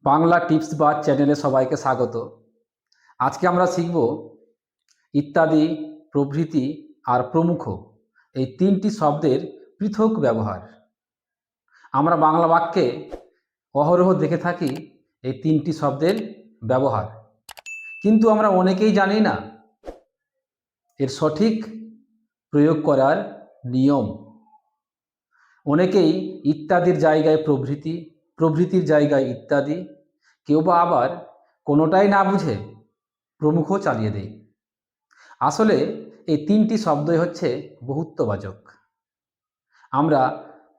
Bangla tips বা চ্যানেলে সবাইকে স্বাগত। আজকে আমরা শিখব ইত্যাদি, প্রভৃতি আর প্রমুখ এই তিনটি শব্দের পৃথক ব্যবহার। আমরা বাংলা বাক্যে অহরহ দেখে থাকি এই তিনটি শব্দের ব্যবহার, কিন্তু আমরা অনেকেই জানি না এর সঠিক প্রয়োগ করার নিয়ম। অনেকেই ইত্যাদির জায়গায় প্রভৃতি, প্রভৃতির জায়গায় ইত্যাদি, কেউ বা আবার কোনোটাই না বুঝে প্রমুখ চালিয়ে দেয়। আসলে এই তিনটি শব্দই হচ্ছে বহুত্ববাচক। আমরা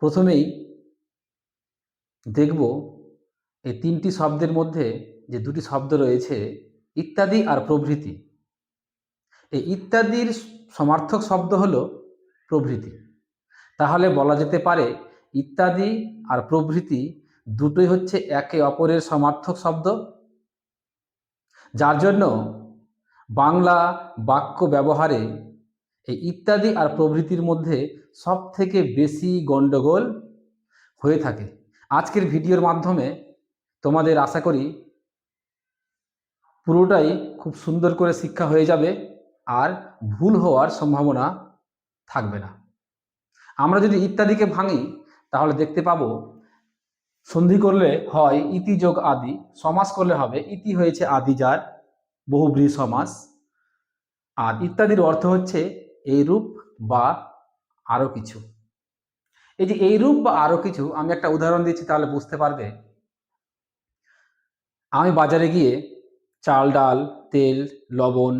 প্রথমেই দেখব এই তিনটি শব্দের মধ্যে যে দুটি শব্দ রয়েছে, ইত্যাদি আর প্রভৃতি। এই ইত্যাদির সমার্থক শব্দ হলো প্রভৃতি। তাহলে বলা যেতে পারে ইত্যাদি আর প্রভৃতি দুটোই হচ্ছে একে অপরের সমার্থক শব্দ, যার জন্য বাংলা বাক্য ব্যবহারে এই ইত্যাদি আর প্রভৃতির মধ্যে সবথেকে বেশি গণ্ডগোল হয়ে থাকে। আজকের ভিডিওর মাধ্যমে তোমাদের আশা করি পুরোটাই খুব সুন্দর করে শিক্ষা হয়ে যাবে আর ভুল হওয়ার সম্ভাবনা থাকবে না। আমরা যদি ইত্যাদিকে ভাঙি তাহলে দেখতে পাবো সন্ধি করলে হয় ইতি যোগ আদি, সমাস করলে হবে ইতি হয়েছে আদি যার বহুব্রীহি সমাস, আর ইত্যাদির অর্থ হচ্ছে এইরূপ বা আরো কিছু। এই যে এইরূপ বা আরো কিছু, আমি একটা উদাহরণ দিচ্ছি তাহলে বুঝতে পারবে। আমি বাজারে গিয়ে চাল, ডাল, তেল, লবণ,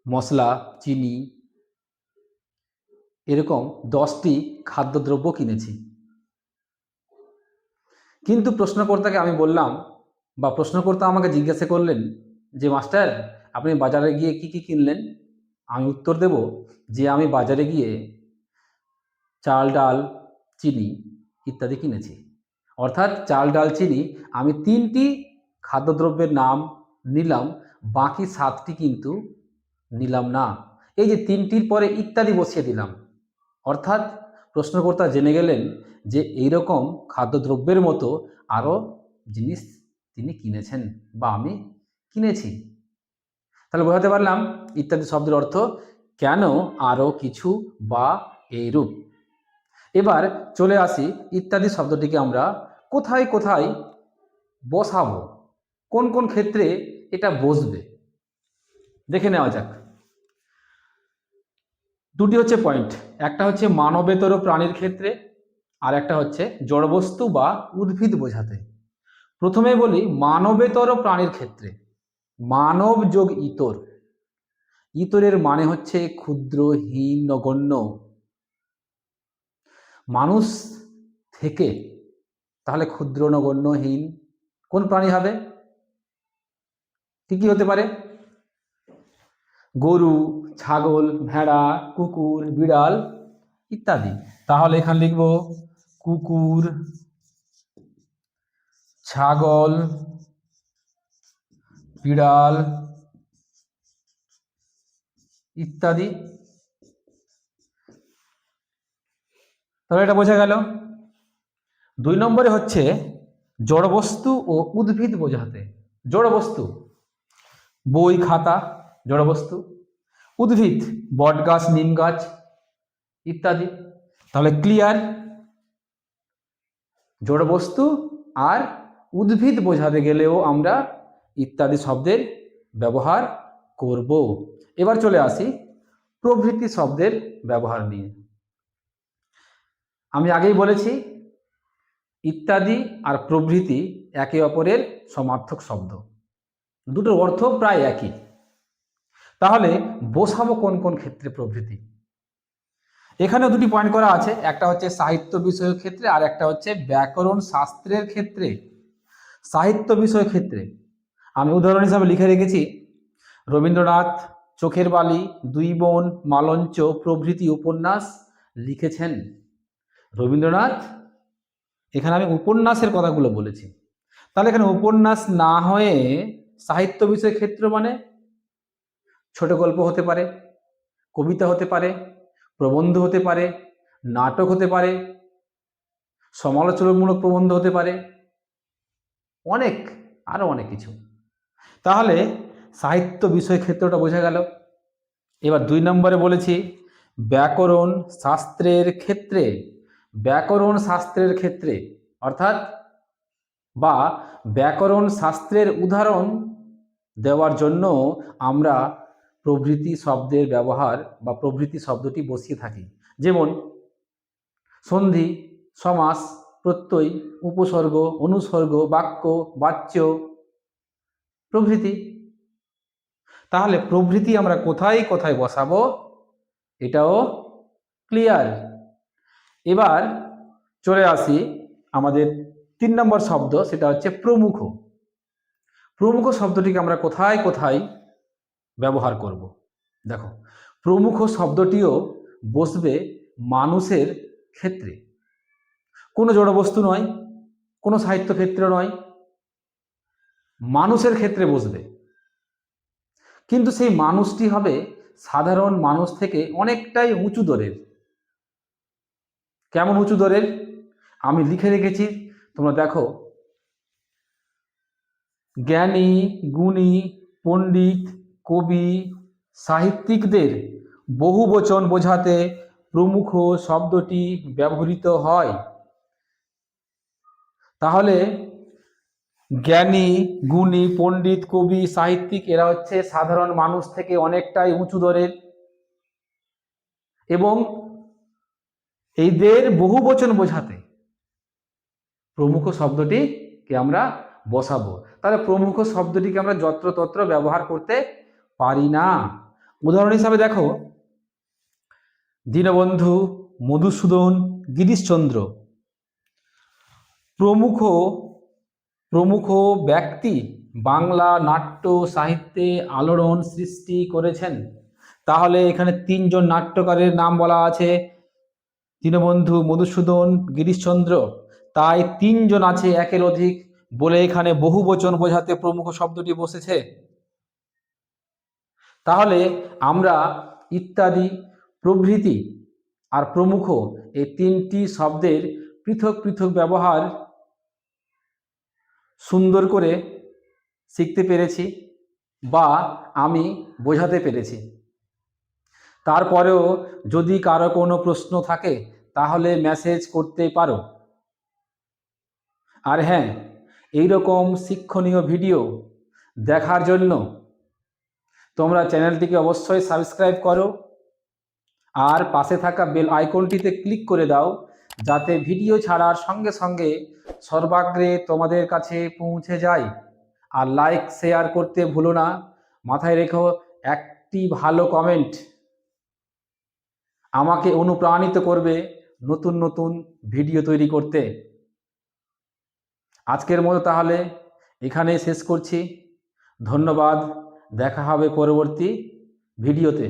মশলা, চিনি এরকম 10টি খাদ্যদ্রব্য কিনেছি। কিন্তু প্রশ্নকর্তাকে আমি বললাম, বা প্রশ্নকর্তা আমাকে জিজ্ঞাসা করলেন যে মাস্টার আপনি বাজারে গিয়ে কি কি কিনলেন? আমি উত্তর দেব যে আমি বাজারে গিয়ে চাল, ডাল, চিনি ইত্যাদি কিনেছি। অর্থাৎ চাল, ডাল, চিনি আমি 3টি খাদ্যদ্রব্যের নাম নিলাম, বাকি 7টি কিন্তু নিলাম না। এই যে 3টির পরে ইত্যাদি বসিয়ে দিলাম, অর্থাৎ প্রশ্নকর্তা জেনে গেলেন যে এইরকম খাদ্যদ্রব্যের মতো আরও জিনিস তিনি কিনেছেন বা আমি কিনেছি। তাহলে বোঝাতে পারলাম ইত্যাদি শব্দের অর্থ কেন, আরও কিছু বা এইরূপ। এবার চলে আসি ইত্যাদি শব্দটিকে আমরা কোথায় কোথায় বসাবো, কোন কোন ক্ষেত্রে এটা বসবে দেখে নেওয়া যাক। দুটি হচ্ছে পয়েন্ট, একটা হচ্ছে মানবেতর প্রাণীর ক্ষেত্রে, আর একটা হচ্ছে জড়বস্তু বা উদ্ভিদ বোঝাতে। প্রথমে বলি মানবেতর প্রাণীর ক্ষেত্রে। মানব যোগ ইতর, ইতরের মানে হচ্ছে ক্ষুদ্র, হীন, নগণ্য। মানুষ থেকে তাহলে ক্ষুদ্র, নগণ্য, হীন কোন প্রাণী হবে? কি কি হতে পারে? গরু, ছাগল, ভেড়া, কুকুর, বিড়াল ইত্যাদি। তাহলে এখানে লিখব কুকুর, ছাগল, বিড়াল ইত্যাদি। তাহলে এটা বোঝা গেল। 2 নম্বরে হচ্ছে জড়বস্তু ও উদ্ভিদ বোঝাতে। জড়বস্তু বই, খাতা জড়বস্তু। উদ্ভিদ বট গাছ, নিম গাছ ইত্যাদি। তাহলে ক্লিয়ার, জড়বস্তু আর উদ্ভিদ বোঝাতে গেলেও আমরা ইত্যাদি শব্দের ব্যবহার করব। এবার চলে আসি প্রভৃতি শব্দের ব্যবহার নিয়ে। আমি আগেই বলেছি ইত্যাদি আর প্রভৃতি একে অপরের সমার্থক শব্দ, দুটোর অর্থ প্রায় একই। তাহলে বসাবো কোন কোন ক্ষেত্রে প্রভৃতি? এখানে দুটি পয়েন্ট করা আছে, একটা হচ্ছে সাহিত্য বিষয়ক ক্ষেত্রে আর একটা হচ্ছে ব্যাকরণ শাস্ত্রের ক্ষেত্রে। সাহিত্য বিষয় ক্ষেত্রে আমি উদাহরণ হিসাবে লিখে রেখেছি রবীন্দ্রনাথ চোখের বালি, দুই বোন, মালঞ্চ প্রভৃতি উপন্যাস লিখেছেন। রবীন্দ্রনাথ, এখানে আমি উপন্যাসের কথাগুলো বলেছি। তাহলে এখানে উপন্যাস না হয়ে সাহিত্য বিষয় ক্ষেত্র মানে ছোট গল্প হতে পারে, কবিতা হতে পারে, প্রবন্ধ হতে পারে, নাটক হতে পারে, সমালোচনামূলক প্রবন্ধ হতে পারে, অনেক, আরও অনেক কিছু। তাহলে সাহিত্য বিষয় ক্ষেত্রটা বোঝা গেল। এবার 2 নম্বরে বলেছি ব্যাকরণ শাস্ত্রের ক্ষেত্রে, ব্যাকরণ শাস্ত্রের ক্ষেত্রে অর্থাৎ বা ব্যাকরণ শাস্ত্রের উদাহরণ দেওয়ার জন্য আমরা প্রভৃতি শব্দের ব্যবহার বা প্রভৃতি শব্দটি বসিয়ে থাকি। যেমন সন্ধি, সমাস, প্রত্যয়, উপসর্গ, অনুসর্গ, বাক্য, বাচ্য প্রভৃতি। তাহলে প্রভৃতি আমরা কোথায় কোথায় বসাবো এটাও ক্লিয়ার। এবার চলে আসি আমাদের 3 নম্বর শব্দ, সেটা হচ্ছে প্রমুখ। প্রমুখ শব্দটিকে আমরা কোথায় কোথায় ব্যবহার করব। দেখো, প্রমুখ শব্দটিও বসবে মানুষের ক্ষেত্রে, কোনো জড়বস্তু নয়, কোনো সাহিত্য ক্ষেত্রে নয়, মানুষের ক্ষেত্রে বসবে। কিন্তু সেই মানুষটি হবে সাধারণ মানুষ থেকে অনেকটাই উঁচু দরের। কেমন উঁচু দরের আমি লিখে রেখেছি, তোমরা দেখো। জ্ঞানী, গুণী, পণ্ডিত, কবি, সাহিত্যিকদের বহুবচন বোঝাতে প্রমুখ শব্দটি ব্যবহৃত হয়। তাহলে জ্ঞানী, গুণী, পণ্ডিত, কবি, সাহিত্যিক এরা হচ্ছে সাধারণ মানুষ থেকে অনেকটাই উঁচু দরের, এবং এদের বহুবচন বোঝাতে প্রমুখ শব্দটিকে আমরা বসাবো। তাহলে প্রমুখ শব্দটিকে আমরা যত্রতত্র ব্যবহার করতে পারি না। উদাহরণ হিসাবে দেখো, দীনবন্ধু, মধুসূদন, গিরিশচন্দ্র প্রমুখ প্রমুখ ব্যক্তি বাংলা নাট্য সাহিত্যে আলোড়ন সৃষ্টি করেছেন। তাহলে এখানে 3 জন নাট্যকারের নাম বলা আছে, দীনবন্ধু, মধুসূদন, গিরিশচন্দ্র। তাই 3 জন আছে, একের অধিক বলে এখানে বহুবচন বোঝাতে প্রমুখ শব্দটি বসেছে। তাহলে আমরা ইত্যাদি, প্রভৃতি আর প্রমুখ এই 3টি শব্দের পৃথক পৃথক ব্যবহার সুন্দর করে শিখতে পেরেছি বা আমি বোঝাতে পেরেছি। তারপরেও যদি কারো কোনো প্রশ্ন থাকে তাহলে মেসেজ করতে পারো। আর হ্যাঁ, এইরকম শিক্ষণীয় ভিডিও দেখার জন্য তোমরা চ্যানেলটিকে অবশ্যই সাবস্ক্রাইব করো আর পাশে থাকা বেল আইকনটিতে ক্লিক করে দাও, যাতে ভিডিও ছাড়ার সঙ্গে সঙ্গে সর্বাগ্রে তোমাদের কাছে পৌঁছে যায়। আর লাইক শেয়ার করতে ভুলো না। মাথায় রেখো, একটি ভালো কমেন্ট আমাকে অনুপ্রাণিত করবে নতুন নতুন ভিডিও তৈরি করতে। আজকের মতো তাহলে এখানেই শেষ করছি। ধন্যবাদ, দেখা হবে পরবর্তী ভিডিওতে।